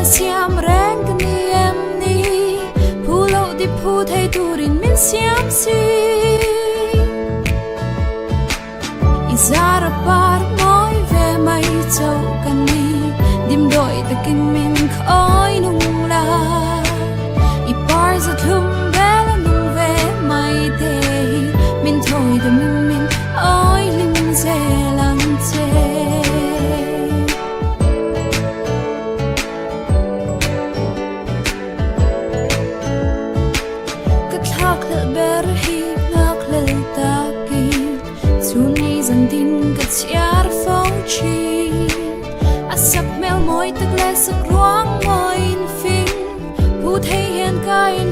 xiêm rèn cái ni em ni phù lâu đi phù thay tu rin min xiêm si izara par moi ve mai châu kan ni dim doi ta kin min khoi nung la I par za thum bela nung ve mai te min thôi da min oi lim ze lang te dần tin cất chiar phong chi sắc mel môi tức lệ sắc ruang môi in phim pu thấy hiện cái